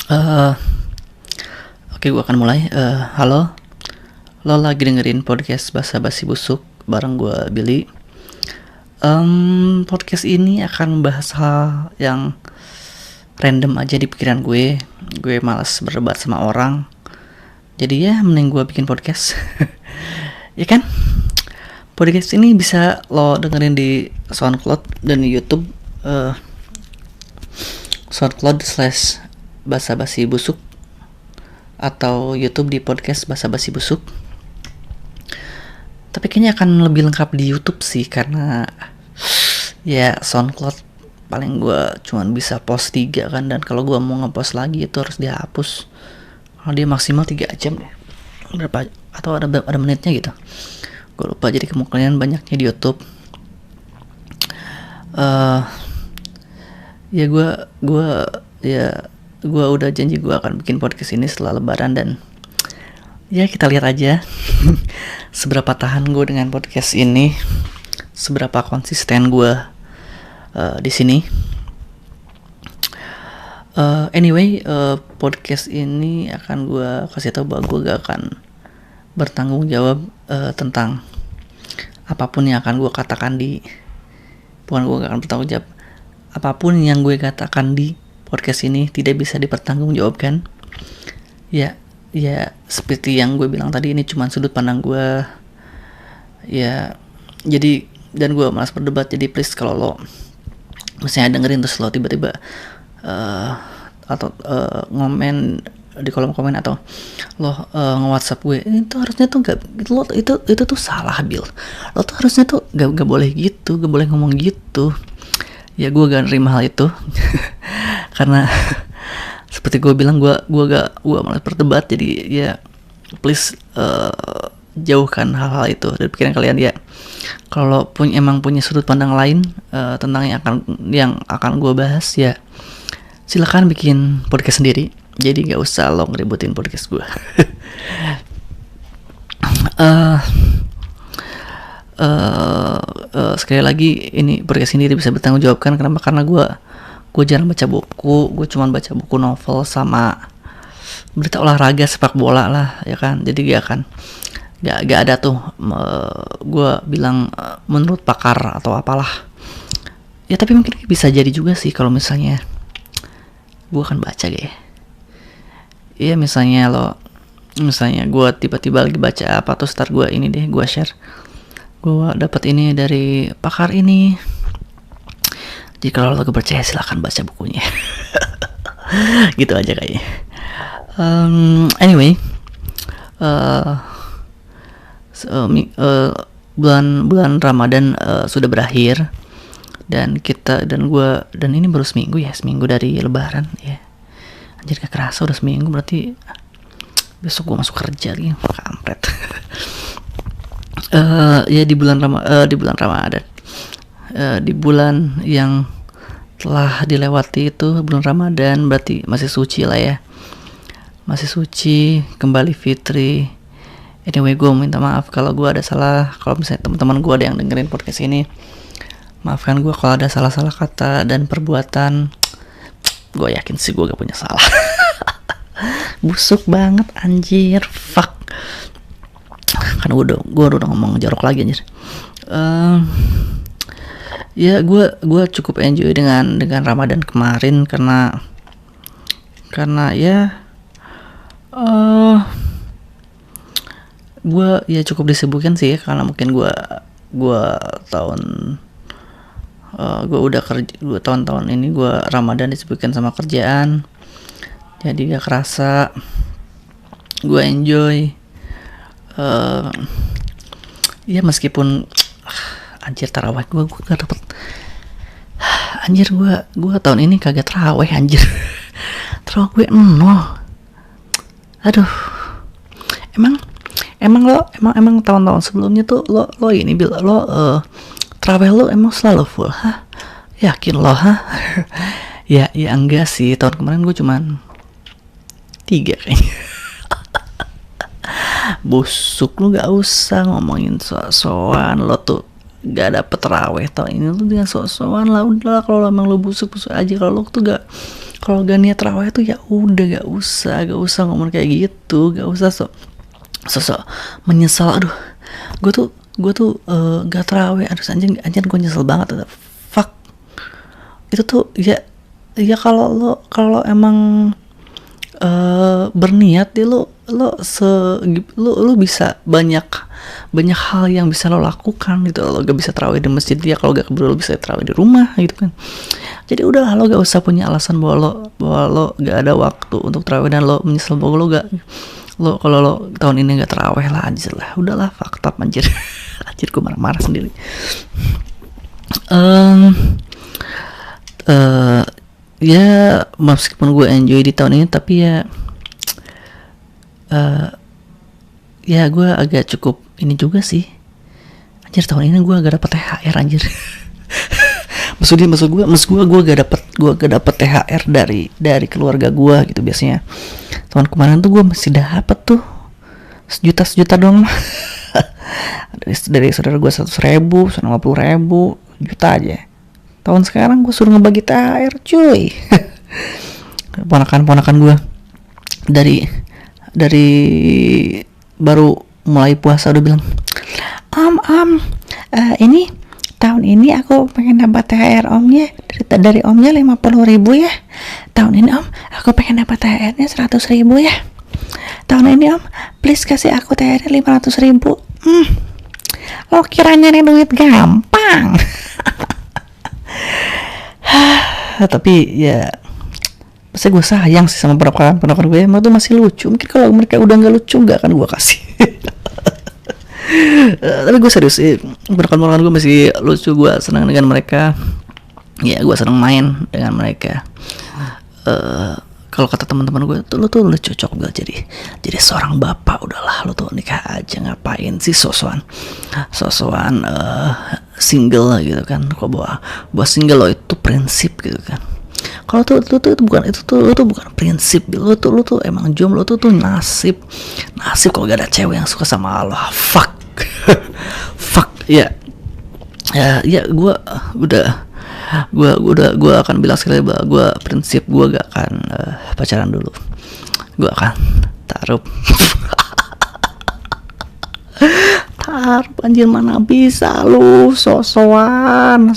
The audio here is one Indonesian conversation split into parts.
Eh, Oke, gue akan mulai. Halo, lo lagi dengerin podcast Basa Basi Busuk bareng gue Billy. Podcast ini akan membahas hal yang random aja di pikiran gue. Gue malas berdebat sama orang, jadi ya mending gue bikin podcast. Ya kan? Podcast ini bisa lo dengerin di SoundCloud dan di YouTube. SoundCloud/Basa Basi Busuk atau YouTube di podcast Basa Basi Busuk. Tapi kayaknya akan lebih lengkap di YouTube sih, karena ya SoundCloud paling gue cuman bisa post 3 kan, dan kalau gue mau ngepost lagi itu harus dihapus. Kalau dia maksimal 3 jam deh, berapa atau ada menitnya gitu, gue lupa. Jadi kemungkinan banyaknya di YouTube. Gue udah janji gue akan bikin podcast ini setelah Lebaran, dan ya kita lihat aja seberapa tahan gue dengan podcast ini, seberapa konsisten gue di sini. Anyway, podcast ini akan gue kasih tahu bahwa gue gak akan bertanggung jawab tentang apapun yang akan gue katakan bukan gue gak akan bertanggung jawab. Apapun yang gue katakan di podcast ini tidak bisa dipertanggungjawabkan. Ya seperti yang gue bilang tadi, ini cuma sudut pandang gue. Ya, jadi, dan gue malas berdebat. Jadi please, kalau lo misalnya dengerin terus lo tiba-tiba ngomen di kolom komen, atau lo nge-WhatsApp gue, itu harusnya tuh gak, lo itu tuh salah, Bill. Lo tuh harusnya tuh gak boleh gitu, gak boleh ngomong gitu. Ya gue gak nerima hal itu. Karena seperti gue bilang, gue malas berdebat. Jadi ya please, jauhkan hal-hal itu dari pikiran kalian ya. Kalau emang punya sudut pandang lain tentang yang akan gue bahas, ya silakan bikin podcast sendiri. Jadi gak usah lo ngeributin podcast gue. Sekali lagi, ini podcast ini bisa bertanggung jawabkan. Kenapa? Karena gue jarang baca buku. Gue cuma baca buku novel sama berita olahraga sepak bola lah, ya kan. Jadi gak ada tuh gue bilang menurut pakar atau apalah. Ya tapi mungkin bisa jadi juga sih kalau misalnya gue akan baca ya. Iya, misalnya gue tiba-tiba lagi baca apa, terus start gue ini deh, gue share, gue dapat ini dari pakar ini. Jadi kalau lo percaya, silahkan baca bukunya. Gitu aja kayaknya. Anyway, bulan Ramadan sudah berakhir, dan ini baru seminggu dari Lebaran ya. Anjir, gak kerasa udah seminggu, berarti besok gue masuk kerja lagi, kampret. Ya di bulan Ramadan, di bulan yang telah dilewati itu, bulan Ramadan, berarti masih suci lah ya, masih suci, kembali fitri. Anyway, gue minta maaf kalau gue ada salah. Kalau misalnya teman-teman gue ada yang dengerin podcast ini, maafkan gue kalau ada salah-salah kata dan perbuatan. Gue yakin sih gue gak punya salah. Busuk banget anjir, fuck. Kan gue udah ngomong jorok lagi anjir. Ya gue cukup enjoy dengan Ramadan kemarin, karena ya gue ya cukup disibukkan sih, karena mungkin gue udah kerja 2 tahun ini, gue Ramadan disibukkan sama kerjaan. Jadi gak kerasa gue enjoy. Ya meskipun anjir, tarawih gue gak dapet. Anjir, gue tahun ini kagak tarawih anjir. Tarawih gue 0. Aduh. Emang tahun-tahun sebelumnya tuh lo ini Bil, lo tarawih lo emang selalu full, hah? Yakin lo, hah? Ya enggak sih, tahun kemarin gue cuman 3 kayaknya. Busuk, lu gak usah ngomongin soal-soal. Lo tuh gak dapet tarawih tahun ini, lu dengan soal-soal lah. Udah lah, kalau emang lo busuk aja. Kalau lo tuh gak kalau gak niat terawih tuh ya udah gak usah ngomong kayak gitu, gak usah sok menyesal. Aduh, gue tuh gak terawih, aduh anjir gue nyesel banget. Fuck, itu tuh ya kalau emang berniat ya lo bisa banyak hal yang bisa lo lakukan gitu. Lo gak bisa terawih di masjid, ya kalau gak keburu lo bisa terawih di rumah gitu kan. Jadi udah lo gak usah punya alasan bahwa lo gak ada waktu untuk terawih dan lo menyesal bahwa kalau lo tahun ini gak terawih lah, anjir lah, udahlah, fucked up anjir. Anjir, gue marah-marah sendiri. Ya meskipun gue enjoy di tahun ini, tapi ya gue agak cukup ini juga sih, anjir, tahun ini gue gak dapet THR anjir. maksud gue gak dapet THR dari keluarga gue gitu. Biasanya tahun kemarin tuh gue masih dapet tuh sejuta doang. dari saudara gue 100.000, 150.000, juta aja. Tahun sekarang gue suruh ngebagi THR cuy. ponakan gue dari baru mulai puasa udah bilang, ini tahun ini aku pengen dapat THR omnya, dari omnya 50.000 ya. Tahun ini om aku pengen dapat THR-nya 100.000 ya. Tahun ini om please kasih aku THR 500.000. Lo kira nyari duit gampang? Tapi ya pasti gue sayang sih sama ponakan gue. Emang tuh masih lucu. Mungkin kalau mereka udah nggak lucu nggak akan gue kasih. Tapi gue serius sih, ponakan gue masih lucu. Gue senang dengan mereka. Ya gue senang main dengan mereka. Kalau kata teman-teman gue tuh, lu cocok gak jadi seorang bapak. Udahlah, lu tuh nikah aja, ngapain sih sosokan single gitu kan. Kok bawa single lo itu prinsip gitu kan. Kalau itu bukan prinsip. Lu tuh emang jomblo, tuh nasib kalau gak ada cewek yang suka sama lo. Fuck. Ya gue akan bilang sekali bahwa gue prinsip gue gak akan pacaran dulu. Gue akan taruh anjir, mana bisa lu sosokan.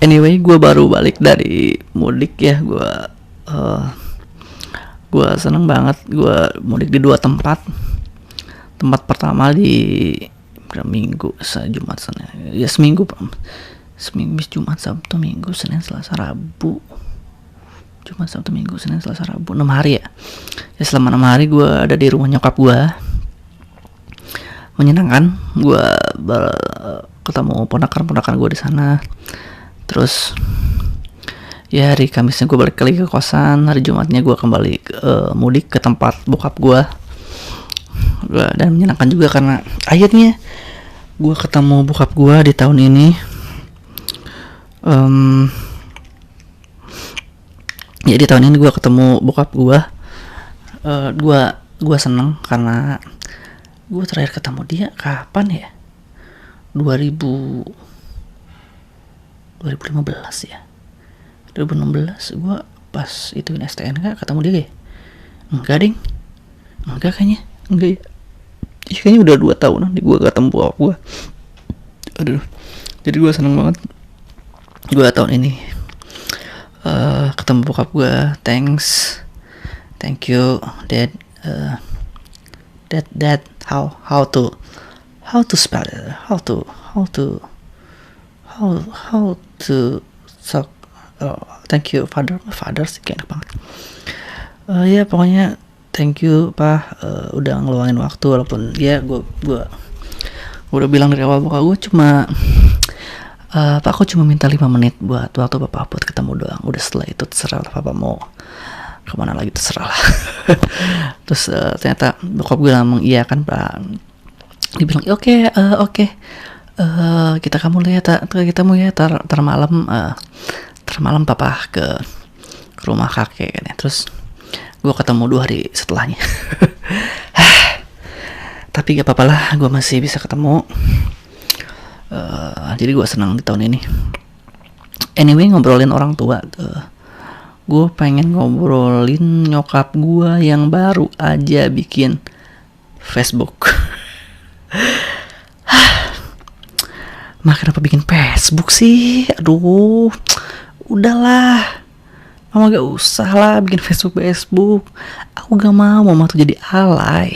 Anyway, gue baru balik dari mudik ya. Gue seneng banget. Gue mudik di 2 tempat. Tempat pertama di minggu, Jumat, Senin. Ya seminggu Jumat, Sabtu, Minggu, Senin, Selasa, Rabu. Jumat, Sabtu, Minggu, Senin, Selasa, Rabu, 6 hari ya. Ya selama 6 hari gue ada di rumah nyokap gue. Menyenangkan. Gue ketemu ponakan gue di sana. Terus ya hari Kamisnya gue balik lagi ke kosan. Hari Jumatnya gue kembali mudik ke tempat bokap gue. Dan menyenangkan juga karena akhirnya gue ketemu bokap gue di tahun ini. Ya di tahun ini gue ketemu bokap gue. Gue seneng karena gue terakhir ketemu dia kapan ya? 2015 ya. 2016 gue pas ituin STNK ketemu dia ya? Enggak ding, enggak kayaknya, enggak ya. Kayaknya udah 2 tahunan gue ketemu bokap gue. Aduh, jadi gue seneng banget gue tahun ini ketemu bokap gue. Thank you dad. That how to spell it, how to talk. Thank you father sih kayak enak banget. Ya pokoknya thank you pak, udah ngeluangin waktu. Walaupun ya gue udah bilang dari awal bokap gue cuma pak aku cuma minta 5 menit buat waktu bapak buat ketemu doang. Udah setelah itu terserah lah bapak mau kemana lagi, terserah lah. Terus ternyata bokap gue ngomong iya kan pak. Dia bilang oke. Kita mau ya tar malam papa ke rumah kakek kan ya. Terus gue ketemu 2 hari setelahnya. Tapi gak apa-apa lah, gue masih bisa ketemu. Jadi gue senang di tahun ini. Anyway, ngobrolin orang tua, gue pengen ngobrolin nyokap gue yang baru aja bikin Facebook. Mah kenapa bikin Facebook sih? Aduh, udahlah, mama gak usah lah bikin Facebook. Aku gak mau mama tuh jadi alay.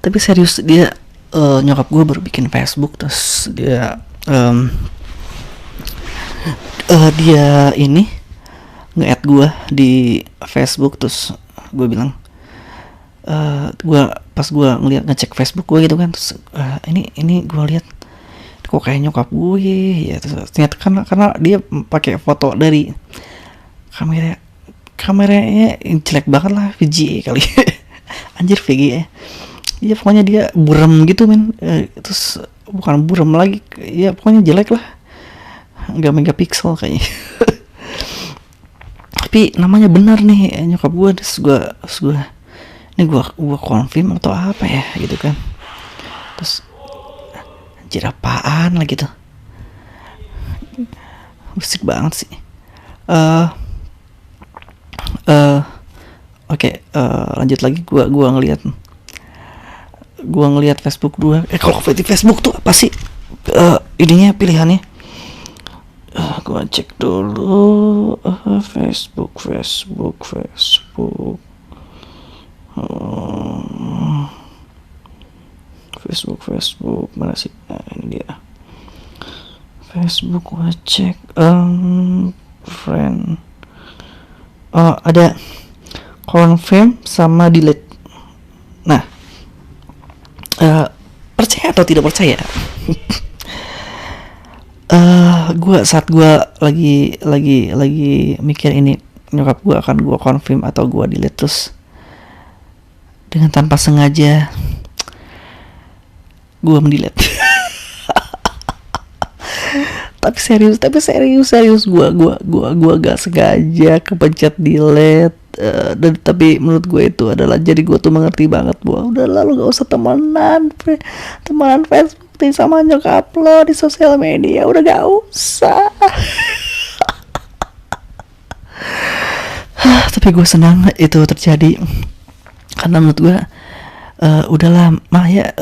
Tapi serius, dia nyokap gue baru bikin Facebook, terus dia dia ini nge-add gue di Facebook, terus gue bilang, pas gue ngecek Facebook gue gitu kan, terus ini gue lihat kok kayak nyokap gue ya, terus ternyata karena dia pakai foto dari kameranya jelek banget lah, VGA kali. Anjir, VGA ya, pokoknya dia buram gitu men, terus bukan buram lagi ya, pokoknya jelek lah, nggak megapiksel kayaknya. Tapi namanya benar nih nyokap gue, terus gue ini gue confirm atau apa ya gitu kan, terus anjir apaan lah gitu, musik banget sih. Oke, lanjut lagi. Gue ngelihat Facebook gue. Kalau di Facebook tuh apa sih ininya, pilihannya? Gue cek dulu. Facebook mana sih? Ini dia. Facebook gue cek friend. Ada confirm sama delete. Nah, percaya atau tidak percaya? Saat gue lagi mikir ini nyokap gue akan gue confirm atau gue delete, terus dengan tanpa sengaja gue mendelete. Tapi serius gue gak sengaja kepencet delete. Dan tapi menurut gue itu adalah, jadi gue tuh mengerti banget bahwa udah lalu gak usah temenan Facebook nih sama nyokap lo di sosial media, udah gak usah. Tapi gue senang itu terjadi karena menurut gue udahlah mah ya,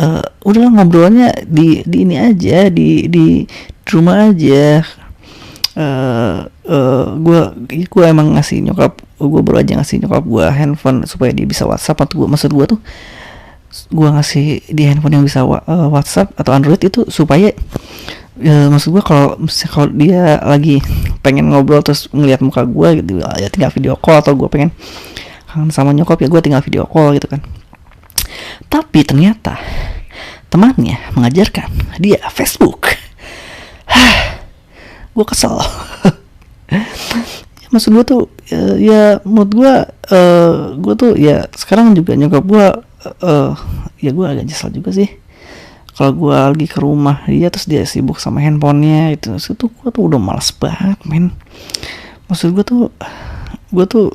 udahlah ngobrolnya di ini aja, di rumah aja. Gue emang ngasih nyokap gue, baru aja ngasih nyokap gue handphone supaya dia bisa WhatsApp. Atau maksud gue tuh gue ngasih di handphone yang bisa WhatsApp atau Android itu supaya maksud gue kalau dia lagi pengen ngobrol terus ngeliat muka gue gitu ya, tinggal video call, atau gue pengen kangen sama nyokap ya gue tinggal video call gitu kan. Tapi ternyata temannya mengajarkan dia Facebook. Gue kesel. Maksud gue tuh ya menurut gue tuh ya sekarang juga nyokap gue ya gue agak nyesel juga sih kalau gue lagi ke rumah dia terus dia sibuk sama handphonenya itu gue tuh udah malas banget men. Maksud gue tuh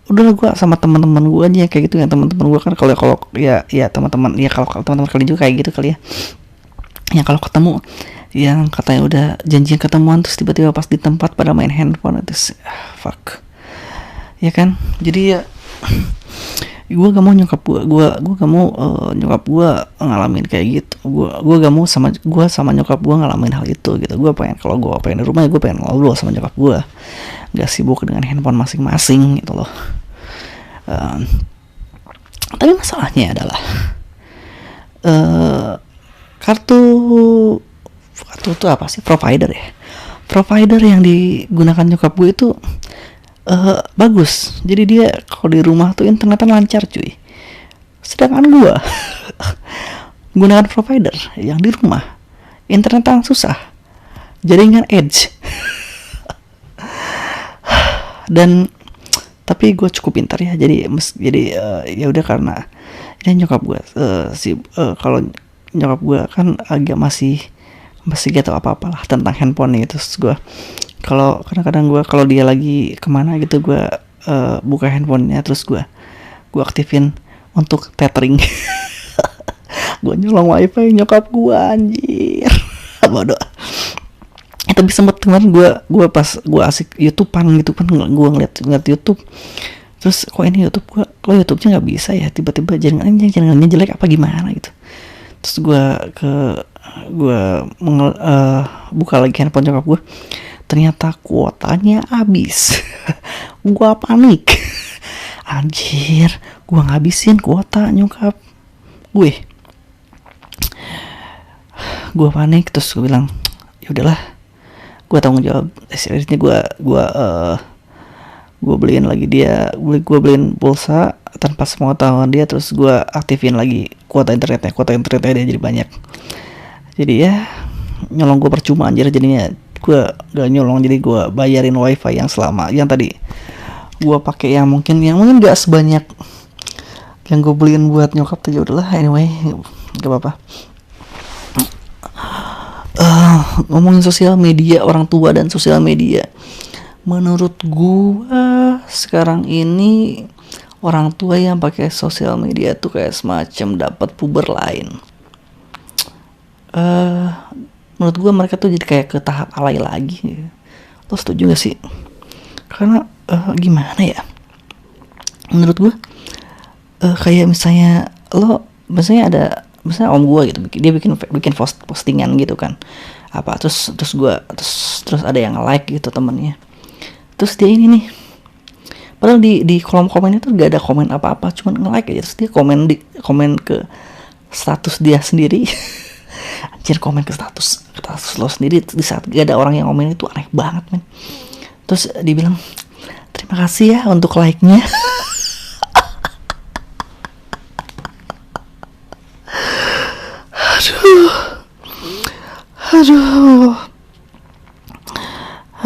udah gue sama teman-teman gue aja kayak gitu ya. Teman-teman gue kan kalau ya teman-teman ya, kalau teman-teman kalian juga kayak gitu kali ya. Ya kalau ketemu yang katanya udah janjian ketemuan terus tiba-tiba pas di tempat pada main handphone, terus fuck ya kan. Jadi ya gue gak mau nyokap gue gak mau nyokap gue ngalamin kayak gitu. Gue gak mau sama nyokap gue ngalamin hal itu gitu. Gue pengen, kalau gue pengen di rumah ya gue pengen ngobrol sama nyokap gue, gak sibuk dengan handphone masing-masing gitu loh. Tapi masalahnya adalah kartu itu apa sih, provider yang digunakan nyokap gue itu bagus. Jadi dia kalau di rumah tuh internetan lancar cuy. Sedangkan gue gunakan provider yang di rumah internetan susah, jaringan edge. Dan tapi gue cukup pintar ya, jadi ya udah, karena ini nyokap gue kalau nyokap gue kan agak masih gak tau apa-apa lah tentang handphone nih. Terus gue kalau kadang-kadang gue kalau dia lagi kemana gitu gue buka handphonenya, terus gue gue aktifin untuk tethering. Gue nyolong wifi nyokap gue, anjir. Bodoh. Tapi sempet kemarin gue pas gue asik YouTubean gitu kan, gue ngeliat YouTube, terus kok ini YouTube gue, kok YouTube-nya nggak bisa ya, tiba-tiba jaringannya jelek apa gimana gitu. Terus gue buka lagi handphone nyokap gue, ternyata kuotanya habis. Gue panik. Anjir, gue ngabisin kuota nyokap gue. Gue panik, terus gue bilang ya udahlah, gue tanggung jawab. Akhirnya gue beliin lagi dia, gue beliin pulsa tanpa sepengetahuan dia, terus gue aktifin lagi kuota internetnya dia jadi banyak. Jadi ya nyolong gue percuma anjir, jadinya gue gak nyolong, jadi gue bayarin wifi yang selama yang tadi gue pakai, yang mungkin gak sebanyak yang gue beliin buat nyokap tuh. Ya udahlah, anyway gak apa-apa. Ngomongin sosial media, orang tua dan sosial media, menurut gua sekarang ini orang tua yang pakai sosial media tuh kayak semacam dapat puber lain. Menurut gua mereka tuh jadi kayak ke tahap alay lagi. Lo setuju gak sih? Karena gimana ya, menurut gua kayak misalnya misalnya om gue gitu, dia bikin postingan gitu kan, apa terus ada yang like gitu temennya, terus dia ini nih, padahal di kolom komennya tuh gak ada komen apa-apa, cuman nge-like aja. Terus dia komen ke status dia sendiri. Anjir, komen ke status lo sendiri di saat gak ada orang yang komen, itu aneh banget men. Terus dia bilang terima kasih ya untuk like-nya.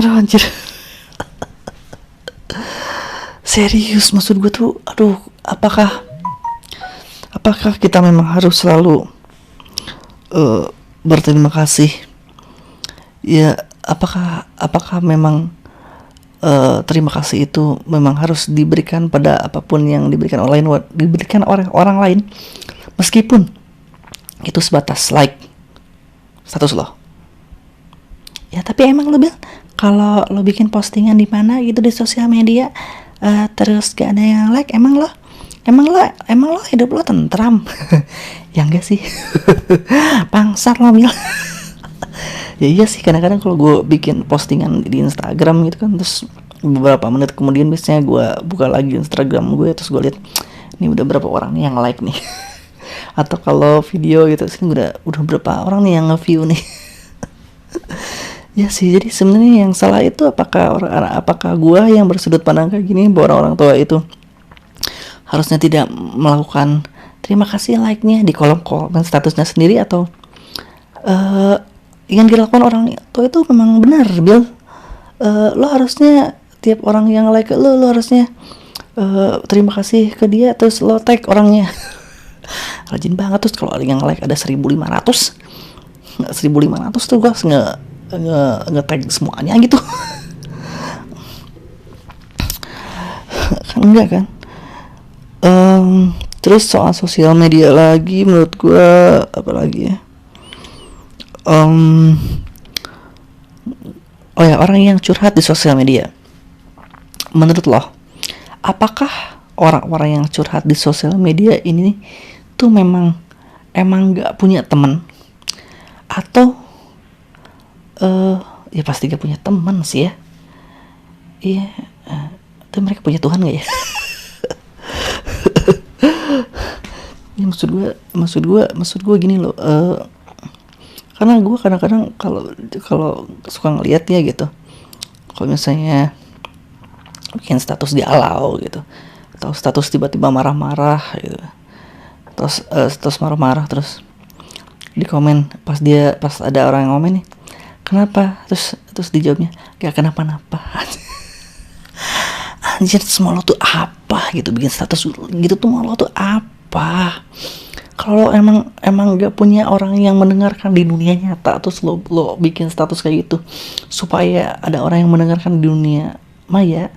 Aduh anjir. Serius, maksud gue tuh, apakah kita memang harus selalu berterima kasih? Ya, apakah memang terima kasih itu memang harus diberikan pada apapun yang diberikan oleh orang lain, meskipun itu sebatas like status lo. Ya tapi emang lo bilang kalau lo bikin postingan di mana gitu di sosial media, terus gak ada yang like, emang lo hidup lo tentram? Ya enggak sih. Bangsat lo, Mil. Ya iya sih, kadang-kadang kalau gue bikin postingan di Instagram gitu kan, terus beberapa menit kemudian biasanya gue buka lagi Instagram gue, terus gue lihat ini udah berapa orang nih yang like nih. Atau kalau video gitu sih udah berapa orang nih yang nge-view nih. Ya sih, jadi sebenarnya yang salah itu apakah gua yang bersudut pandang kayak gini, bahwa orang tua itu harusnya tidak melakukan terima kasih like-nya di kolom komen statusnya sendiri, atau yang dilakukan orang tua itu memang benar, Bill. Lo harusnya tiap orang yang like lo harusnya terima kasih ke dia, terus lo tag orangnya. Rajin banget. Terus kalau yang like ada 1.500 tuh gue nge-tag semuanya gitu. Kan enggak kan. Terus soal sosial media lagi, menurut gue apa lagi ya, oh ya, orang yang curhat di sosial media, menurut lo apakah orang-orang yang curhat di sosial media ini tuh emang gak punya teman, atau ya pasti gak punya teman sih ya. Iya, tuh mereka punya Tuhan gak ya? Ini maksud gue gini loh, karena gue kadang-kadang kalau suka ngeliat ya gitu, kalau misalnya bikin status galau gitu, atau status tiba-tiba marah-marah gitu, terus status marah-marah, terus di komen pas ada orang yang komen nih, kenapa, terus dijawabnya gak kenapa-napa. Anjir, semua lo tuh apa gitu, bikin status gitu tuh mau lo tuh apa? Kalau emang gak punya orang yang mendengarkan di dunia nyata, terus lo bikin status kayak gitu supaya ada orang yang mendengarkan di dunia maya,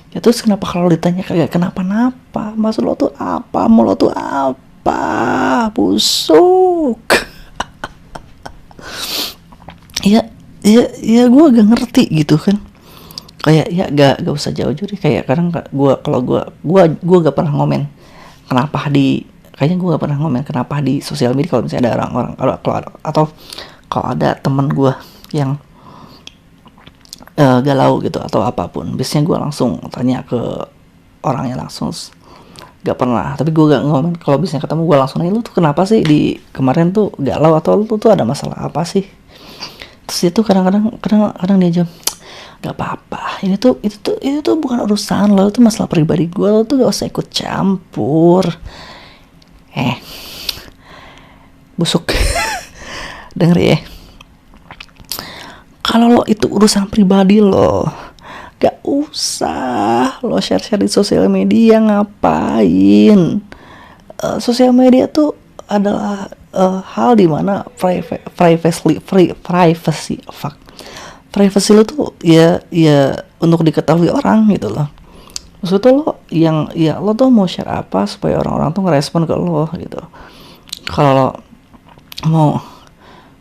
Ya terus kenapa kalau ditanya kayak kenapa-napa, maksud lo tuh apa, mau lo tuh apa, busuk. Ya gue gak ngerti gitu kan. Kayak ya gak usah jauh-jauh deh. Kayak kadang gue gak pernah ngomen kenapa di, kayaknya gue gak pernah ngomen kenapa di sosial media kalau misalnya ada orang-orang kalau ada temen gue yang galau gitu atau apapun, biasanya gue langsung tanya ke orangnya langsung. Gak pernah, tapi gue gak ngomong. Kalau biasanya ketemu gue langsung nanya, lu tuh kenapa sih di kemarin tuh galau, atau lu tuh ada masalah apa sih. Terus itu kadang dia jawab, gak apa-apa, itu tuh bukan urusan lo, itu masalah pribadi gue, lo tuh gak usah ikut campur. Busuk. Denger ya, kalau lo itu urusan pribadi lo, gak usah lo share-share di sosial media. Ngapain? Sosial media tuh adalah hal dimana privacy lo tuh ya untuk diketahui orang gitu loh. Maksudnya lo lo tuh mau share apa supaya orang-orang tuh ngerespon ke lo gitu. Kalau lo mau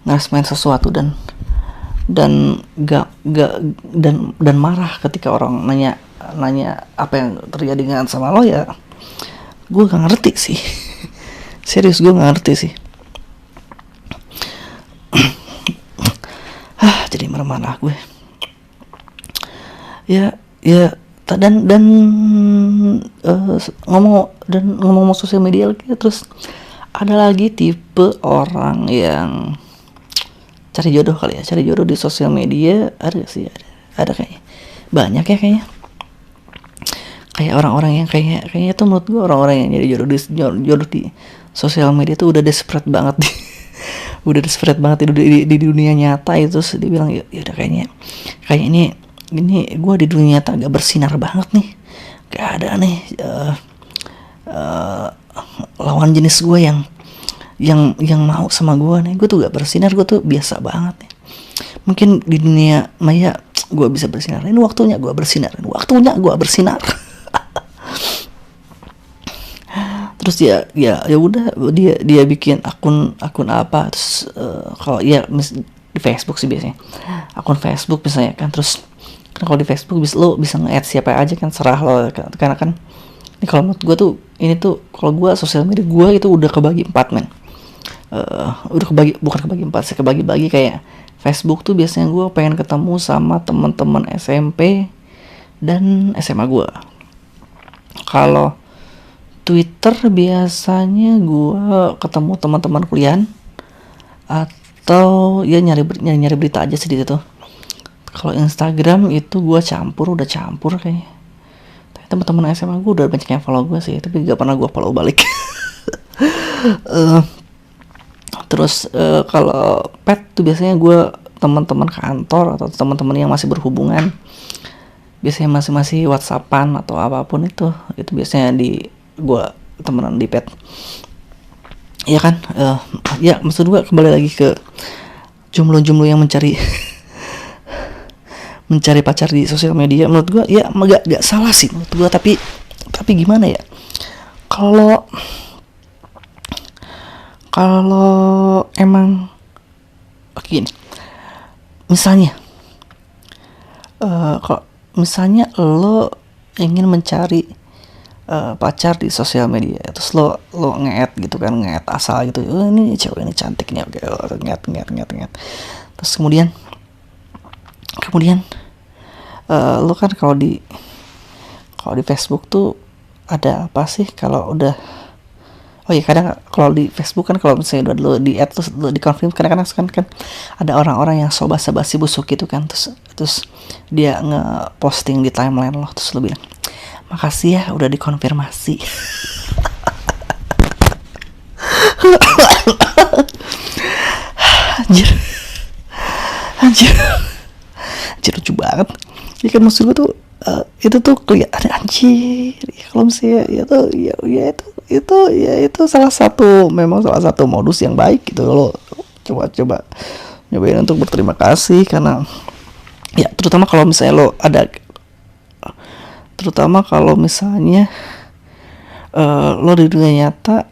ngerespon sesuatu dan marah ketika orang nanya apa yang terjadi dengan sama lo, ya gue gak ngerti sih. Serius gue gak ngerti sih. Jadi marah-marah gue. Dan ngomong sosial media lagi, terus ada lagi tipe orang yang cari jodoh kali ya, cari jodoh di sosial media. Ada sih, ada kayaknya banyak ya kayaknya. Kayak orang-orang yang kayaknya tuh menurut gue orang-orang yang nyari jodoh di sosial media tuh udah desperate banget udah desperate banget di dunia nyata itu. Terus dia bilang ya udah kayaknya ini gue di dunia nyata gak bersinar banget nih, gak ada nih lawan jenis gue yang mau sama gue nih. Gue tuh gak bersinar, gue tuh biasa banget nih. Mungkin di dunia maya gue bisa bersinar, ini waktunya gue bersinar. Terus ya udah dia bikin akun apa, terus kalau ya di Facebook sih biasanya akun Facebook misalnya kan. Terus kan kalau di Facebook lo bisa nge-add siapa aja kan, serah lo, karena kan ini kalau menurut gue tuh ini tuh kalau gue sosial media gue itu udah kebagi 4 men. Bukan kebagi 4 sih, kebagi-bagi. Kayak Facebook tuh biasanya gue pengen ketemu sama teman-teman SMP dan SMA gue. Kalau Twitter biasanya gue ketemu teman-teman kuliah atau ya nyari berita aja sih di situ. Kalau Instagram itu gue udah campur kayaknya. Teman-teman SMA gue udah banyak yang follow gue sih, tapi gak pernah gue follow balik. Terus kalau pet tuh biasanya gue teman-teman kantor atau teman-teman yang masih berhubungan, biasanya masih WhatsAppan atau apapun itu biasanya di gue temenan di pet. Ya kan, ya maksud gue kembali lagi ke jomblo-jomblo yang mencari pacar di sosial media. Menurut gue ya gak salah sih menurut gue, tapi gimana ya, kalau emang gini, misalnya kalau misalnya lo ingin mencari pacar di sosial media, terus lo nge-add gitu kan, nge-add asal gitu, ini cewek ini cantik nih, oke, nge-add. Terus kemudian lo kan kalau di Facebook tuh ada apa sih kalau udah, oh iya kadang kalau di Facebook kan kalau misalnya udah lo di add terus lo di confirm, kadang-kadang kan ada orang-orang yang so basa-basi busuk gitu kan. Terus dia nge-posting di timeline lo, terus lo bilang makasih ya udah dikonfirmasi. Anjir lucu banget ya kan. Maksud gue tuh itu tuh kelihatan anjir ya, kalau misalnya itu salah satu modus yang baik gitu. Lo coba nyobain untuk berterima kasih, karena ya terutama kalau misalnya lo ada terutama kalau misalnya lo di dunia nyata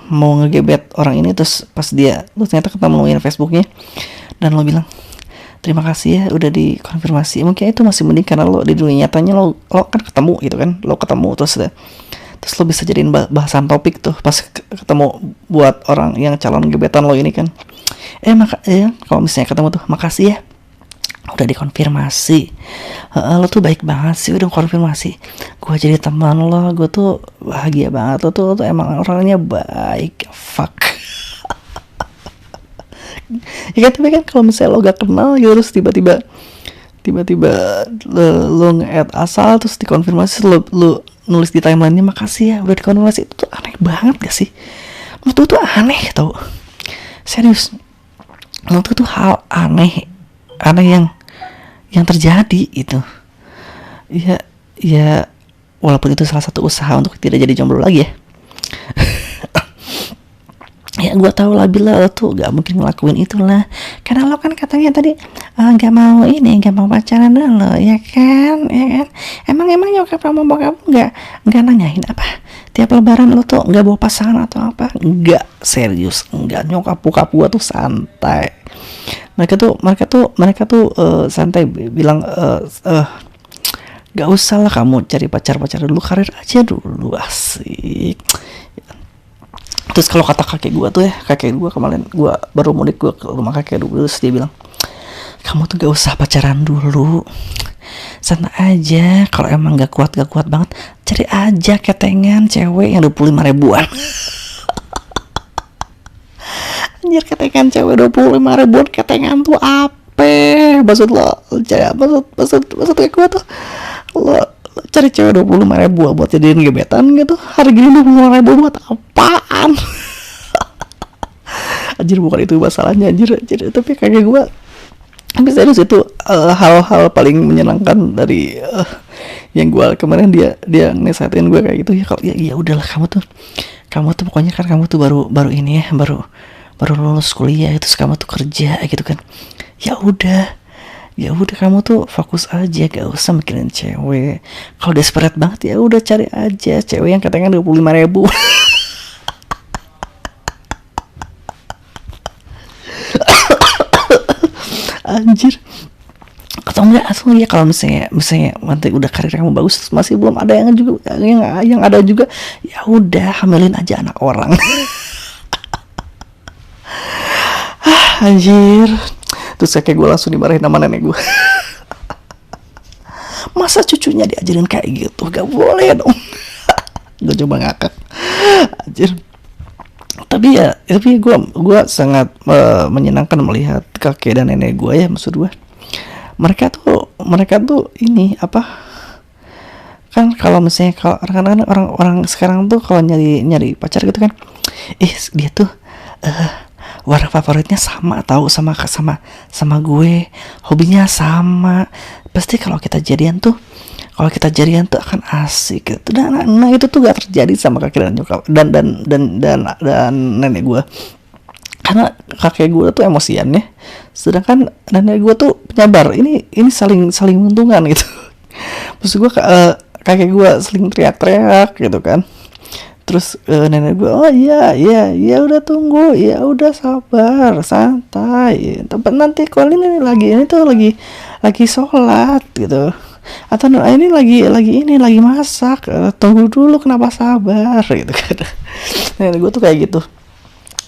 mau ngegebet orang ini, terus pas lo ternyata ketemuin Facebooknya dan lo bilang terima kasih ya udah dikonfirmasi, mungkin itu masih mending karena lo di dunia nyatanya lo kan ketemu gitu kan, lo ketemu terus lo bisa jadiin bahasan topik tuh pas ketemu buat orang yang calon gebetan lo ini kan. Kalau misalnya ketemu tuh, makasih ya udah dikonfirmasi, lo tuh baik banget sih udah konfirmasi, gue jadi teman lo, gue tuh bahagia banget, lo tuh emang orangnya baik, fuck. Ya kan, tapi kan kalau misalnya lo gak kenal ya, terus tiba-tiba lo nge-add asal terus dikonfirmasi, lo nulis di timelinenya makasih ya udah dikonfirmasi, itu tuh aneh banget gak sih? Menurut tuh aneh tau, serius, menurut tuh hal aneh yang terjadi itu. Ya walaupun itu salah satu usaha untuk tidak jadi jomblo lagi ya. Ya gue tau lah bila lo tuh gak mungkin ngelakuin itulah, karena lo kan katanya tadi gak mau pacaran lo, ya kan. Emang nyokap sama bokap gak nanyain apa tiap lebaran lo tuh gak bawa pasangan atau apa? Enggak, serius enggak. Nyokap bokap gue tuh santai, mereka tuh santai bilang gak usah lah kamu cari pacar dulu, karir aja dulu, asik. Terus kalau kata kakek gue kemarin, gue baru mudik gue ke rumah kakek dulu, terus dia bilang kamu tuh gak usah pacaran dulu, santai aja. Kalau emang gak kuat banget, cari aja ketengan cewek yang 25 ribuan. Anjir, ketengan cewek 25 ribuan, ketengan tuh apa? Maksud kayak gue tuh, lo cari cewek 25 ribu buat jadiin gebetan gitu, hari gini 25 ribu buat apaan? Anjir, bukan itu masalahnya anjir. Tapi kayak gue, tapi serius itu hal-hal paling menyenangkan dari yang gue kemarin, dia nasihatin gue kayak gitu ya. Kalau ya udahlah, kamu tuh pokoknya kan kamu tuh baru ini ya, baru lulus kuliah, terus kamu tuh kerja gitu kan. Ya udah kamu tuh fokus aja, gak usah mikirin cewek. Kalau desperate banget ya udah cari aja cewek yang katanya 25 ribu. Anjir. Atau enggak ya, kalau misalnya nanti udah karir kamu bagus masih belum ada yang ada juga, ya udah hamilin aja anak orang. Anjir. Terus kayak gue langsung dimarahin sama nenek gue. Masa cucunya diajarin kayak gitu? Gak boleh dong. Gue coba ngakak. Anjir. Tapi gue sangat menyenangkan melihat kakek dan nenek gue ya, maksud gue. Mereka tuh ini apa? Kan kalau misalnya orang sekarang tuh kalau nyari pacar gitu kan, dia tuh warna favoritnya sama gue, hobinya sama, pasti kalau kita jadian tuh akan asik gitu. Nah itu tuh gak terjadi sama kakek dan nyokap dan nenek gue, karena kakek gue tuh emosian ya, sedangkan nenek gue tuh penyabar. Ini saling menguntungkan gitu. Maksud gue kakek gue sering teriak-teriak gitu kan. Terus nenek gue, oh iya udah tunggu, ya udah sabar, santai. Tapi nanti kalau ini lagi sholat gitu, atau ini lagi masak, tunggu dulu, kenapa sabar gitu kan. Nenek gue tuh kayak gitu.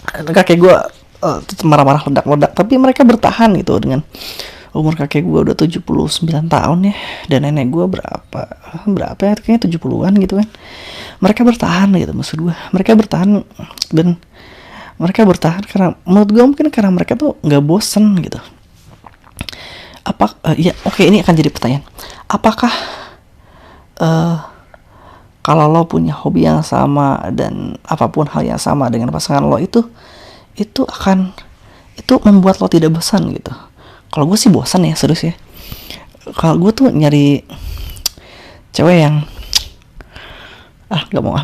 Kakek gue marah-marah, ledak-ledak, tapi mereka bertahan gitu. Dengan umur kakek gue udah 79 tahun ya, dan nenek gue berapa ya, kayaknya 70-an gitu kan. Mereka bertahan gitu, maksud gue. Mereka bertahan karena menurut gue mungkin karena mereka tuh nggak bosen gitu. Ini akan jadi pertanyaan. Apakah kalau lo punya hobi yang sama dan apapun hal yang sama dengan pasangan lo, itu membuat lo tidak bosan gitu? Kalau gue sih bosan ya, serius ya. Kalau gue tuh nyari cewek yang gak mau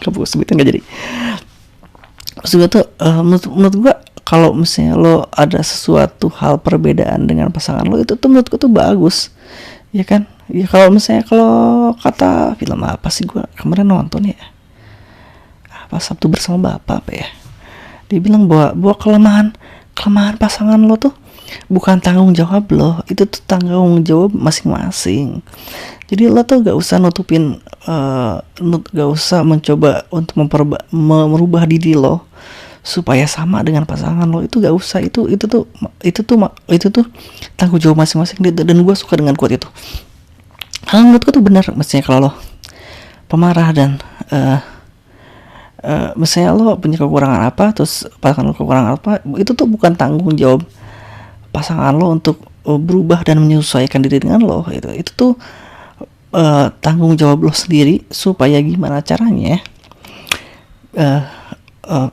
sebutin, gak jadi. Maksud gue tuh menurut gue kalau misalnya lo ada sesuatu hal perbedaan dengan pasangan lo, itu tuh menurut gue tuh bagus. ya kan. Ya kalau misalnya, kalau kata film apa sih gue kemarin nonton ya, apa Sabtu Bersama Bapak apa ya, dia bilang bahwa kelemahan pasangan lo tuh bukan tanggung jawab lo, itu tuh tanggung jawab masing-masing. Jadi lo tuh gak usah nutupin, gak usah mencoba untuk merubah diri lo supaya sama dengan pasangan lo. Itu gak usah. Itu tuh tanggung jawab masing-masing. Dan gue suka dengan quote itu, karena menurutku tuh benar. Maksudnya kalau lo pemarah dan misalnya lo punya kekurangan apa, terus pasangan lo kekurangan apa, itu tuh bukan tanggung jawab pasangan lo untuk berubah dan menyesuaikan diri dengan lo. Itu tuh tanggung jawab lo sendiri, supaya gimana caranya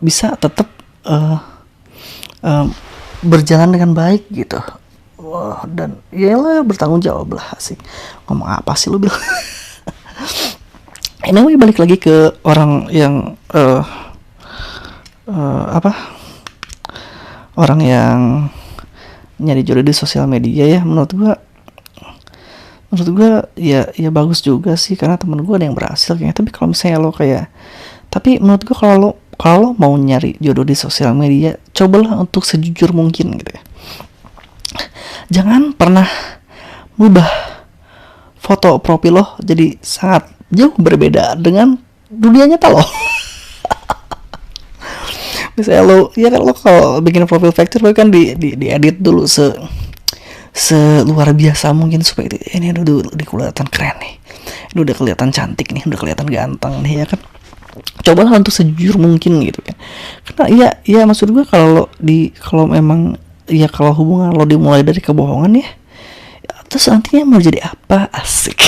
bisa tetap berjalan dengan baik gitu. Dan ya lo bertanggung jawab lah. Asik, ngomong apa sih lo bilang. Anyway, balik lagi ke orang yang orang yang nyari jodoh di sosial media ya. Menurut gua ya bagus juga sih, karena temen gua ada yang berhasil kayaknya. Tapi kalau misalnya lo tapi menurut gua kalau lo mau nyari jodoh di sosial media, cobalah untuk sejujur mungkin gitu ya. Jangan pernah mengubah foto profil lo jadi sangat jauh berbeda dengan dunia nyata lo. Misalnya lo kalau bikin profil picture lo kan di edit dulu seluar biasa mungkin, supaya ini udah kelihatan keren nih, ini udah kelihatan cantik nih, udah kelihatan ganteng nih, ya kan. Cobalah untuk sejujur mungkin gitu kan. Karena ya maksud gue, kalau memang ya, kalau hubungan lo dimulai dari kebohongan ya terus nantinya mau jadi apa? Asik.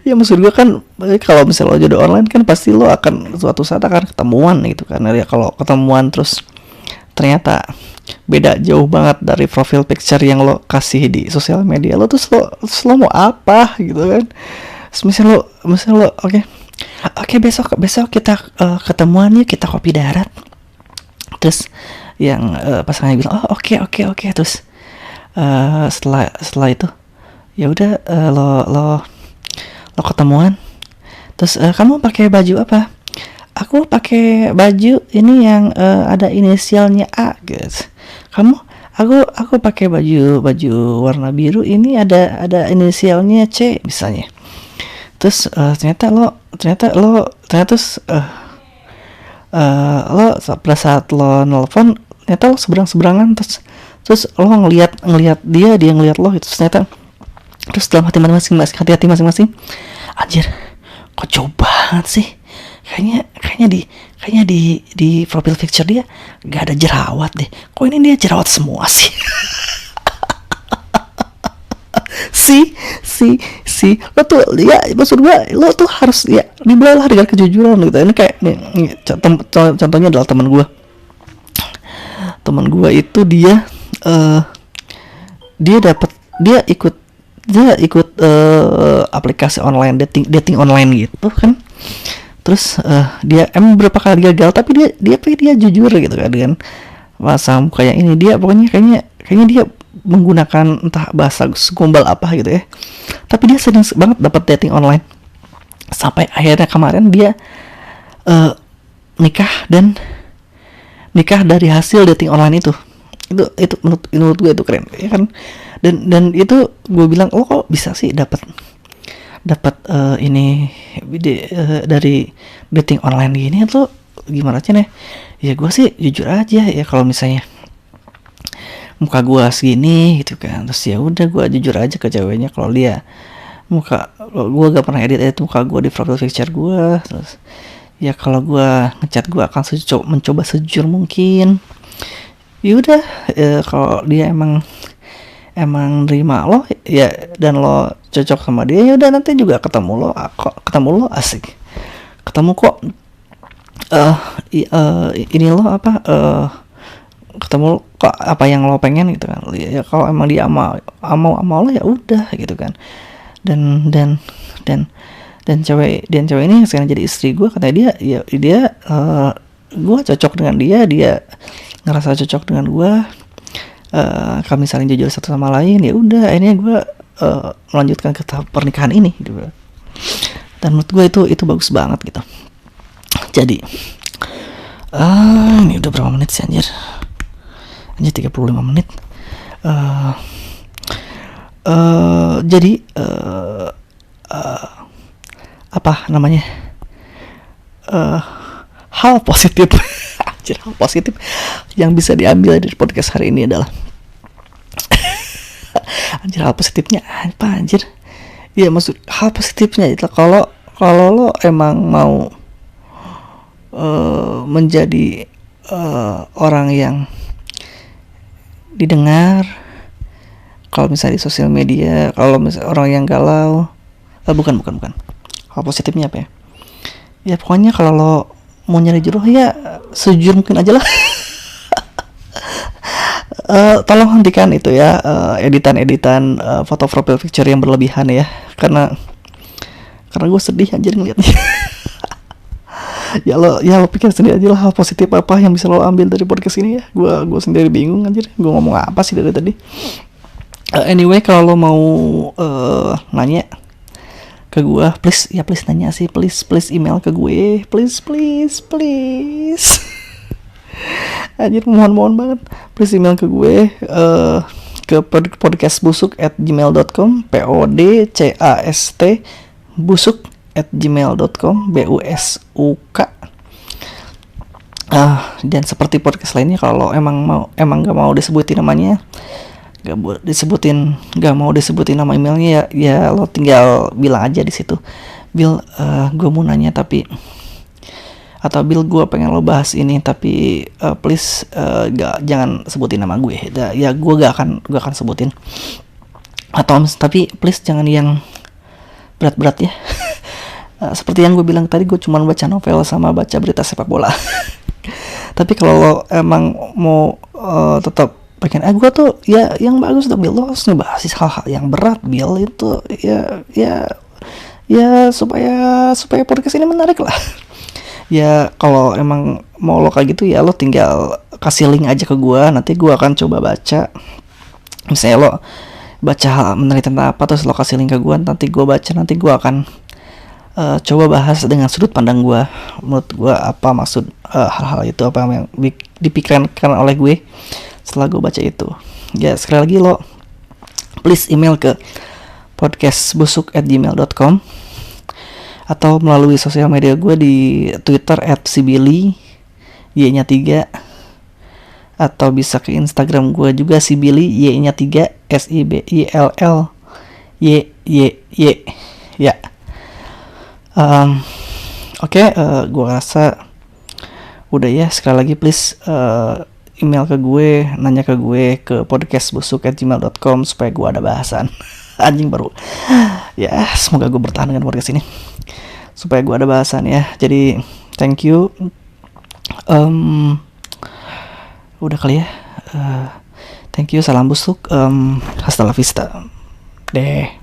Ya maksud gue kan, kalau misalnya lo jodoh online kan pasti lo akan suatu saat akan ketemuan gitu kan. Ya kalau ketemuan terus ternyata beda jauh banget dari profil picture yang lo kasih di sosial media, lo tuh lo mau apa gitu kan. Misalnya lo oke, besok kita ketemuan yuk, kita kopi darat. Terus yang pasangannya bilang oke. Terus setelah itu ya udah, lo ketemuan. Terus kamu pakai baju apa? Aku pakai baju ini yang ada inisialnya A, guys. Aku pakai baju warna biru, ini ada inisialnya C misalnya. Terus ternyata lo pada saat lo nelfon, ternyata lo seberang-seberangan. Terus lo ngelihat dia ngelihat lo gitu. Terus dalam hati masing-masing, anjir, kok jauh banget sih. Kayaknya di profil picture dia gak ada jerawat deh. Kok ini dia jerawat semua sih? si lo tuh ya, maksud gua lo tuh harus ya dimulailah dengan kejujuran gitu. Ini kayak nih contohnya adalah teman gua itu dia ikut aplikasi online dating online gitu kan. Terus dia emang beberapa kali gagal, tapi dia jujur gitu kan, dengan masa kayak ini. Dia pokoknya kayaknya dia menggunakan entah bahasa sekumbal apa gitu ya, tapi dia senang banget dapat dating online. Sampai akhirnya kemarin dia nikah dari hasil dating online itu menurut gue itu keren ya kan. Dan itu gue bilang, kok bisa sih dapat ini dari dating online gini tuh, gimana sih nih? Ya gue sih jujur aja ya, kalau misalnya muka gue segini gitu kan, terus ya udah gue jujur aja ke ceweknya kalau dia muka gue gak pernah edit muka gue di profile picture gue. Terus ya kalau gue ngechat, gue akan mencoba sejujur mungkin. Ya udah, kalau dia emang nerima lo ya, dan lo cocok sama dia, ya udah nanti juga ketemu lo asik, ketemu kok ini lo ketemu kok apa yang lo pengen gitu kan. Ya kalau emang dia mau lo ya udah gitu kan. Dan cewek ini sekarang jadi istri gue, katanya dia gue cocok dengan dia ngerasa cocok dengan gue. kami saling jujur satu sama lain, ya udah akhirnya gue melanjutkan ke tahap pernikahan ini gitu. Dan menurut gue itu bagus banget gitu. Jadi ini udah berapa menit sih anjir 35 menit. Jadi apa namanya, hal positif anjir, hal positif yang bisa diambil dari podcast hari ini adalah anjir, hal positifnya apa anjir ya, maksud hal positifnya itu kalau lo emang mau menjadi orang yang didengar, kalau misalnya di sosial media, kalau misalnya orang yang galau, bukan hal positifnya apa ya, ya pokoknya kalau lo mau nyari jodoh ya sejujur mungkin aja lah. Tolong hentikan itu ya, editan foto profile picture yang berlebihan ya, karena gue sedih anjir ngeliatnya. ya lo pikir sendiri aja lah hal positif apa yang bisa lo ambil dari podcast ini ya. Gue sendiri bingung anjir, gue ngomong apa sih dari tadi. Anyway, kalau lo mau nanya ke gue, please nanya sih, please email ke gue, please. Anjir, mohon banget, please email ke gue ke podcastbusuk@gmail.com, podcast busuk@gmail.com, busuk. Dan seperti podcast lainnya, kalau emang gak mau disebutin namanya, gak mau disebutin nama emailnya, ya lo tinggal bilang aja di situ, Bill, gue mau nanya tapi, atau Bill, gue pengen lo bahas ini tapi please jangan sebutin nama gue. Ya gue gak akan sebutin. Atau tapi please jangan yang berat-berat ya. Seperti yang gue bilang tadi, gue cuma baca novel sama baca berita sepak bola. Tapi kalau lo emang mau tetap pengen, gue tuh ya yang bagus dong Bill, lo harus ngebahas hal-hal yang berat Bill, itu ya supaya podcast ini menarik lah. Ya kalau emang mau lo kayak gitu, ya lo tinggal kasih link aja ke gue, nanti gue akan coba baca. Misalnya lo baca hal menarik tentang apa, terus lo kasih link ke gue, nanti gue baca, nanti gue akan coba bahas dengan sudut pandang gue, menurut gue apa maksud hal-hal itu, apa yang dipikirkan oleh gue setelah gue baca itu. Ya sekali lagi, lo please email ke podcastbusuk@gmail.com atau melalui sosial media gue di Twitter @sibili y-nya 3, atau bisa ke Instagram gue juga sibili y-nya 3 SIBILL y ya. Oke, gue rasa udah ya. Sekali lagi please email ke gue, nanya ke gue ke podcastbusuk@gmail.com supaya gue ada bahasan. Anjing baru. Ya, semoga gue bertahan dengan podcast ini supaya gue ada bahasan ya. Jadi thank you. Udah kali ya. Thank you, salam busuk. Hasta la vista. Deh.